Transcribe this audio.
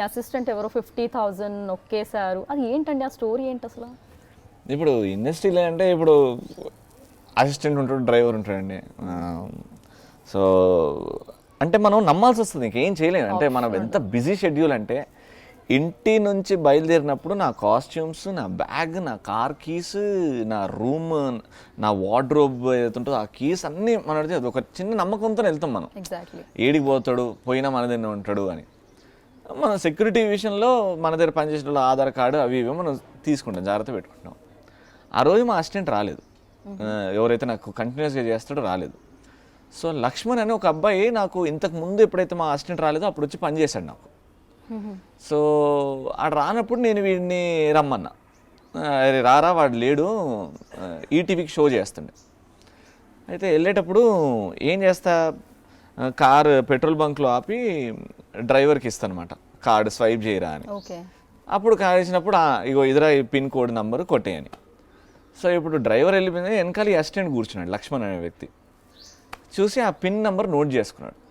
Assistant ఎవరో 50,000 నొక్కేశారు. అది ఏంటండి? ఆ స్టోరీ ఏంటి అసలు? ఇప్పుడు ఇండస్ట్రీలో అంటే ఇప్పుడు అసిస్టెంట్ ఉంటాడు, డ్రైవర్ ఉంటాడండి. సో అంటే మనం నమ్మాల్సి వస్తుంది, ఇంకేం చేయలేము. అంటే మనం ఎంత బిజీ షెడ్యూల్ అంటే ఇంటి నుంచి బయలుదేరినప్పుడు నా కాస్ట్యూమ్స్, నా బ్యాగ్, నా కార్ కీస్, నా రూమ్, నా వార్డ్రోబ్ ఏదైతే ఉంటుందో ఆ కీస్ అన్నీ మన అది ఒక చిన్న నమ్మకంతో వెళ్తాం మనం. ఎగ్జాక్ట్లీ. ఏడికి పోతాడు, పోయినా మన దగ్గర ఉంటాడు అని. మన సెక్యూరిటీ విషయంలో మన దగ్గర పనిచేసిన వాళ్ళు ఆధార్ కార్డు అవి ఇవి మనం తీసుకుంటాం, జాగ్రత్త పెట్టుకుంటాం. ఆ రోజు మా అసిస్టెంట్ రాలేదు, ఎవరైతే నాకు కంటిన్యూస్గా చేస్తాడో రాలేదు. సో లక్ష్మణ్ అని ఒక అబ్బాయి నాకు ఇంతకు ముందు ఎప్పుడైతే మా అసిస్టెంట్ రాలేదో అప్పుడు వచ్చి పని చేశాడు నాకు. సో ఆడు రానప్పుడు నేను వీడిని రమ్మన్నా, అరే రారా వాడు లేడు, ఈటీవీకి షో చేస్తుండే. అయితే వెళ్ళేటప్పుడు ఏం చేస్తా, కారు పెట్రోల్ బంక్లో ఆపి డ్రైవర్కి ఇస్తాను అనమాట, కార్డు స్వైప్ చేయరా అని. అప్పుడు కార్డు ఇచ్చినప్పుడు ఇగో ఇదిరా ఈ పిన్ కోడ్ నెంబర్ కొట్టేయని. సో ఇప్పుడు డ్రైవర్ వెళ్ళిపోయింది, వెనకాల ఈ అసిస్టెంట్ కూర్చున్నాడు లక్ష్మణ్ అనే వ్యక్తి. చూసి ఆ పిన్ నెంబర్ నోట్ చేసుకున్నాడు.